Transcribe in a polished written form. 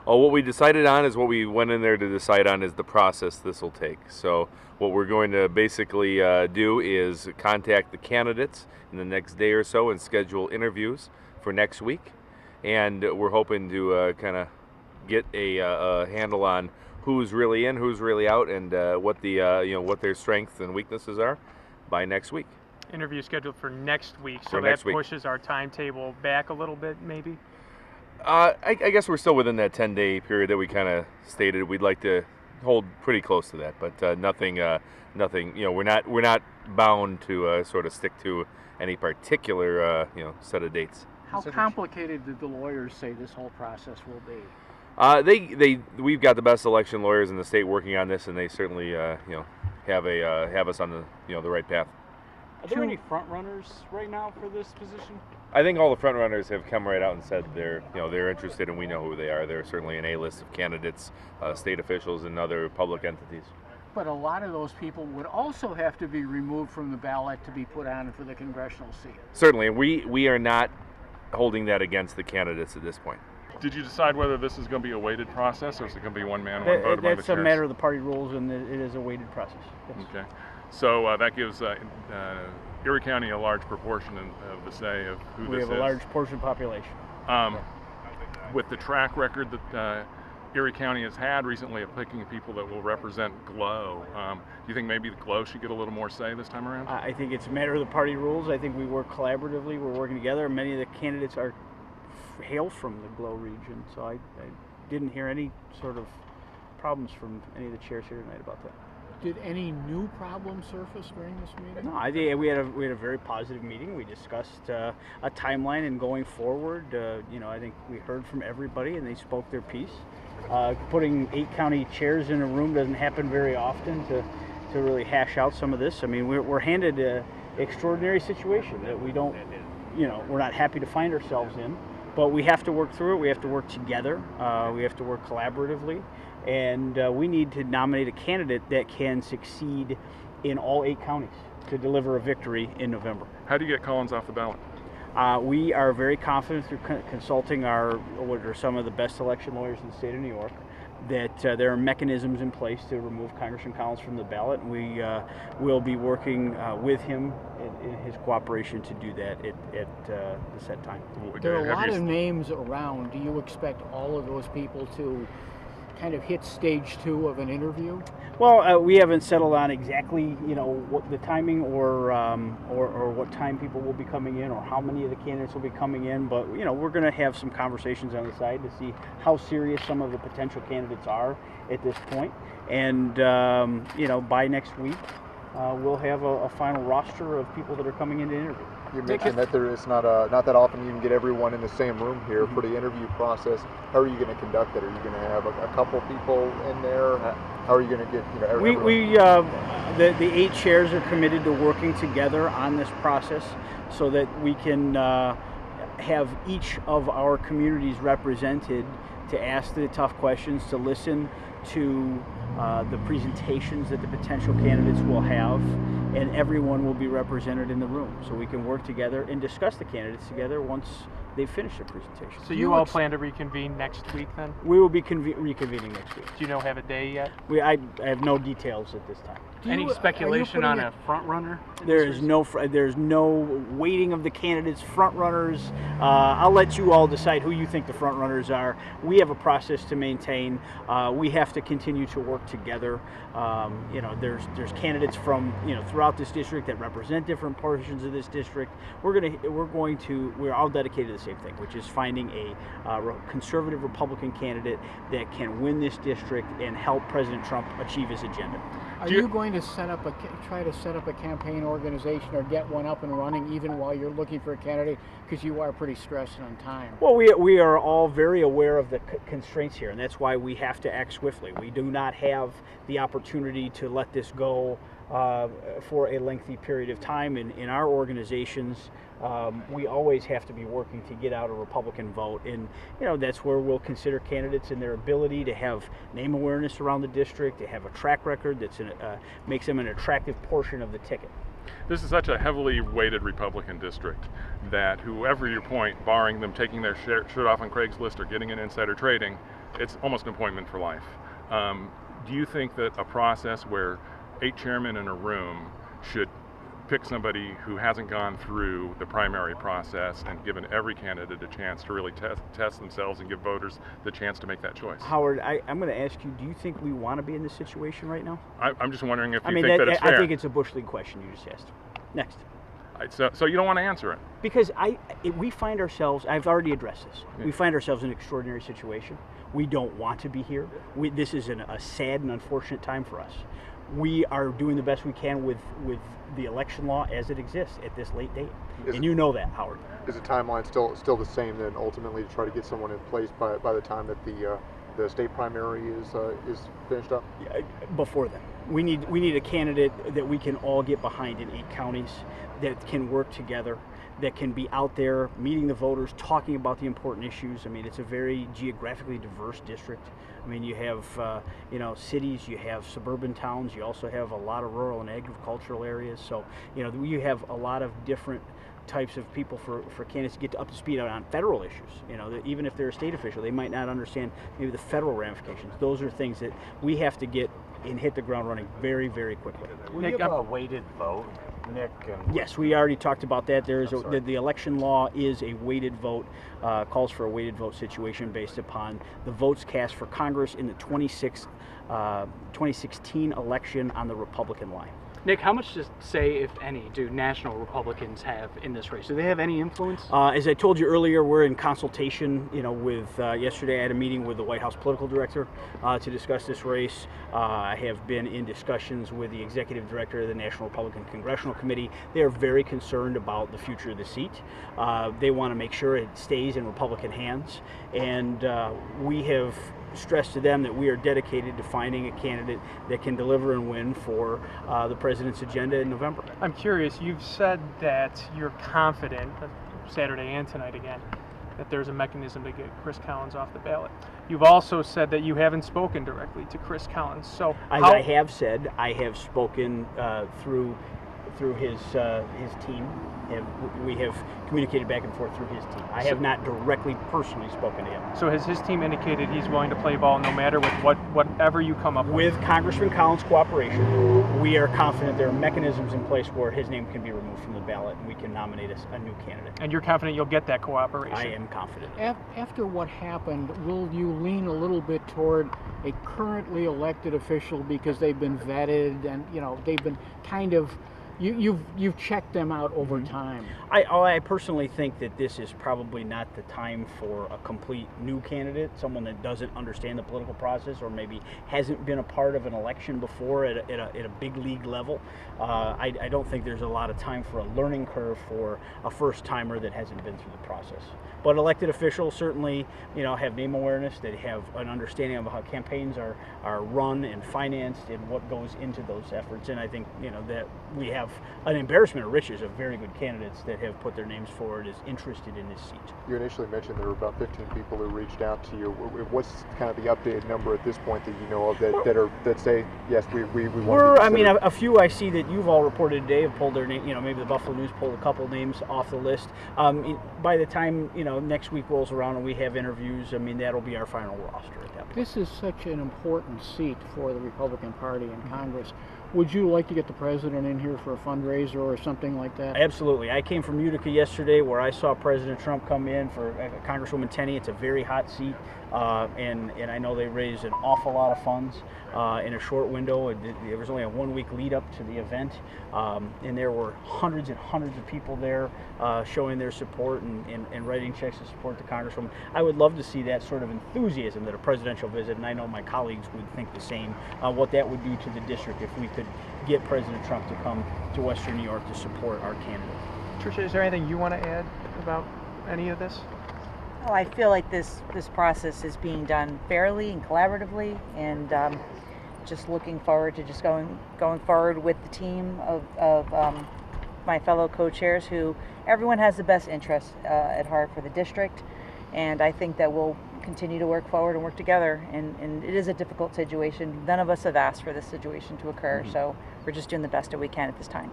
Oh, what we decided on is what we went in there to decide on is the process this will take. So what we're going to basically do is contact the candidates in the next day or so and schedule interviews for next week. And we're hoping to kind of get a handle on who's really in, who's really out, and what the what their strengths and weaknesses are by next week. Interview scheduled for next week, so that pushes our timetable back a little bit, maybe. I guess we're still within that 10-day period that we kind of stated. We'd like to hold pretty close to that, but nothing. We're not bound to sort of stick to any particular set of dates. How complicated did the lawyers say this whole process will be? We've got the best election lawyers in the state working on this, and they certainly have us on the the right path. Are there any front runners right now for this position? I think all the front runners have come right out and said they're interested, and we know who they are. They're certainly an A-list of candidates, state officials, and other public entities. But a lot of those people would also have to be removed from the ballot to be put on for the congressional seat. Certainly, and we are not holding that against the candidates at this point. Did you decide whether this is going to be a weighted process, or is it going to be one man, one vote among the chairs? That's a matter of the party rules, and it is a weighted process. Yes. Okay. So that gives Erie County a large proportion of the say of who we this is. We have a large portion population. With the track record that Erie County has had recently of picking people that will represent GLOW, do you think maybe the GLOW should get a little more say this time around? I think it's a matter of the party rules. I think we work collaboratively. We're working together. Many of the candidates hail from the GLOW region, so I didn't hear any sort of problems from any of the chairs here tonight about that. Did any new problems surface during this meeting? No, I think we had a very positive meeting. We discussed a timeline and going forward. I think we heard from everybody and they spoke their piece. Putting 8 county chairs in a room doesn't happen very often to really hash out some of this. I mean, we're handed an extraordinary situation that we don't, we're not happy to find ourselves in, but we have to work through it. We have to work together. We have to work collaboratively. And we need to nominate a candidate that can succeed in all 8 counties to deliver a victory in November. How do you get Collins off the ballot? We are very confident through consulting what are some of the best election lawyers in the state of New York that there are mechanisms in place to remove Congressman Collins from the ballot. We will be working with him in his cooperation to do that at the set time. There are a lot of names around. Do you expect all of those people to kind of hit stage 2 of an interview? Well, we haven't settled on exactly, what the timing or what time people will be coming in or how many of the candidates will be coming in. But, we're going to have some conversations on the side to see how serious some of the potential candidates are at this point. And, by next week, we'll have a final roster of people that are coming in to interview. You mentioned that there is not that often you can get everyone in the same room here for the interview process. How are you going to conduct that? Are you going to have a couple people in there? How are you going to get everyone? The 8 chairs are committed to working together on this process so that we can have each of our communities represented to ask the tough questions, to listen to the presentations that the potential candidates will have, and everyone will be represented in the room so we can work together and discuss the candidates together once they've finished their presentation. So you all plan to reconvene next week then? We will be reconvening next week. Do you have a day yet? I have no details at this time. Any speculation on a front runner? There's no weighting of the candidates, front runners. I'll let you all decide who you think the front runners are. We have a process to maintain. We have to continue to work together. There's candidates from throughout this district that represent different portions of this district. We're all dedicated to the same thing, which is finding a conservative Republican candidate that can win this district and help President Trump achieve his agenda. Are you going to try to set up a campaign organization or get one up and running even while you're looking for a candidate, because you are pretty stressed on time? Well, we are all very aware of the constraints here, and that's why we have to act swiftly. We do not have the opportunity to let this go for a lengthy period of time. In our organizations, we always have to be working to get out a Republican vote, and that's where we'll consider candidates and their ability to have name awareness around the district, to have a track record that makes them an attractive portion of the ticket. This is such a heavily weighted Republican district that whoever your point, barring them taking their shirt off on Craigslist or getting in insider trading, it's almost an appointment for life. Do you think that a process where 8 chairmen in a room should pick somebody who hasn't gone through the primary process and given every candidate a chance to really test themselves and give voters the chance to make that choice? Howard, I'm going to ask you, do you think we want to be in this situation right now? I'm just wondering if you think that it's fair. I think it's a Bush League question you just asked. Next. So you don't want to answer it? Because we find ourselves, I've already addressed this, Yeah. we find ourselves in an extraordinary situation. We don't want to be here. This is a sad and unfortunate time for us. We are doing the best we can with the election law as it exists at this late date. And you know that, Howard. Is the timeline still the same then, ultimately, to try to get someone in place by the time that the state primary is finished up? Before then, we need a candidate that we can all get behind in 8 counties, that can work together, that can be out there meeting the voters, talking about the important issues. I mean, it's a very geographically diverse district. I mean, you have cities, you have suburban towns, you also have a lot of rural and agricultural areas. So you have a lot of different types of people for candidates to get up to speed on federal issues. Even if they're a state official, they might not understand maybe the federal ramifications. Those are things that we have to get and hit the ground running very, very quickly. Will you have a weighted vote, Nick? Yes, we already talked about that. There is the election law is a weighted vote, calls for a weighted vote situation based upon the votes cast for Congress in the 2016 election on the Republican line. Nick, how much say, if any, do national Republicans have in this race? Do they have any influence? As I told you earlier, we're in consultation. With yesterday I had a meeting with the White House political director to discuss this race. I have been in discussions with the executive director of the National Republican Congressional Committee. They are very concerned about the future of the seat. They want to make sure it stays in Republican hands, and we have stressed to them that we are dedicated to finding a candidate that can deliver and win for the president's agenda in November. I'm curious, you've said that you're confident, Saturday and tonight again, that there's a mechanism to get Chris Collins off the ballot. You've also said that you haven't spoken directly to Chris Collins. So I have said I have spoken through his team. We have communicated back and forth through his team. I have not directly personally spoken to him. So has his team indicated he's willing to play ball no matter with whatever you come up with? With Congressman Collins' cooperation, we are confident there are mechanisms in place where his name can be removed from the ballot and we can nominate a new candidate. And you're confident you'll get that cooperation? I am confident. After what happened, will you lean a little bit toward a currently elected official because they've been vetted and they've been kind of You've checked them out over time. I personally think that this is probably not the time for a complete new candidate, someone that doesn't understand the political process or maybe hasn't been a part of an election before at a big league level. I don't think there's a lot of time for a learning curve for a first timer that hasn't been through the process. But elected officials certainly, have name awareness, that have an understanding of how campaigns are run and financed and what goes into those efforts. And I think, that we have an embarrassment of riches of very good candidates that have put their names forward as interested in this seat. You initially mentioned there were about 15 people who reached out to you. What's kind of the updated number at this point that you know of that say yes, we want to be considered? A few I see that you've all reported today have pulled their name. Maybe the Buffalo News pulled a couple names off the list. By the time next week rolls around and we have interviews, that'll be our final roster at that point. This is such an important seat for the Republican Party in Congress. Would you like to get the president in here for a fundraiser or something like that? Absolutely. I came from Utica yesterday where I saw President Trump come in for Congresswoman Tenney. It's a very hot seat, and I know they raised an awful lot of funds in a short window. There was only a 1 week lead up to the event, and there were hundreds and hundreds of people there showing their support and writing checks to support the Congresswoman. I would love to see that sort of enthusiasm that a presidential visit, and I know my colleagues would think the same, what that would do to the district if we could get President Trump to come to Western New York to support our candidate. Tricia, is there anything you want to add about any of this? Well, I feel like this process is being done fairly and collaboratively, and just looking forward to just going forward with the team of my fellow co-chairs, who everyone has the best interests at heart for the district, and I think that we'll continue to work forward and work together. And it is a difficult situation. None of us have asked for this situation to occur, so we're just doing the best that we can at this time.